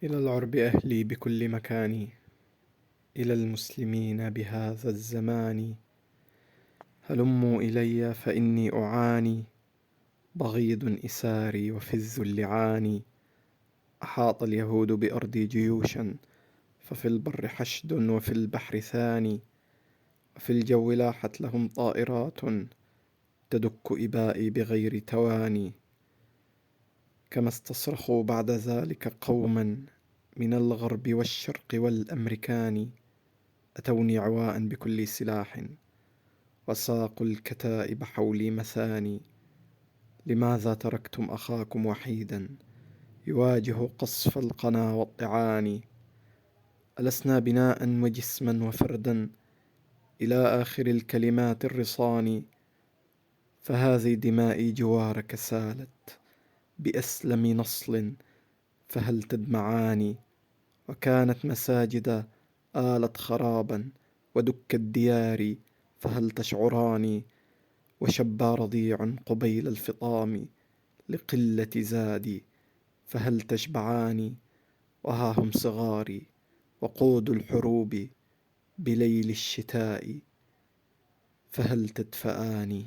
إلى العرب أهلي بكل مكان، إلى المسلمين بهذا الزمان، هلموا إلي فإني أعاني، بغيض إساري وفي الذل عاني. أحاط اليهود بأرضي جيوشا، ففي البر حشد وفي البحر ثاني، وفي الجو لاحت لهم طائرات تدك إبائي بغير تواني. كما استصرخوا بعد ذلك قوما من الغرب والشرق والأمريكان، أتوني عواء بكل سلاح وساقوا الكتائب حولي مثاني. لماذا تركتم أخاكم وحيدا يواجه قصف القنا والطعان؟ ألسنا بناء وجسما وفردا إلى آخر الكلمات الرصان؟ فهذه دمائي جوارك سالت بأسلم نصل، فهل تدمعان؟ وكانت مساجد آلت خرابا ودك الديار، فهل تشعران؟ وشبى رضيع قبيل الفطام لقلة زادي، فهل تشبعان؟ وها هم صغاري وقود الحروب بليل الشتاء، فهل تدفئان؟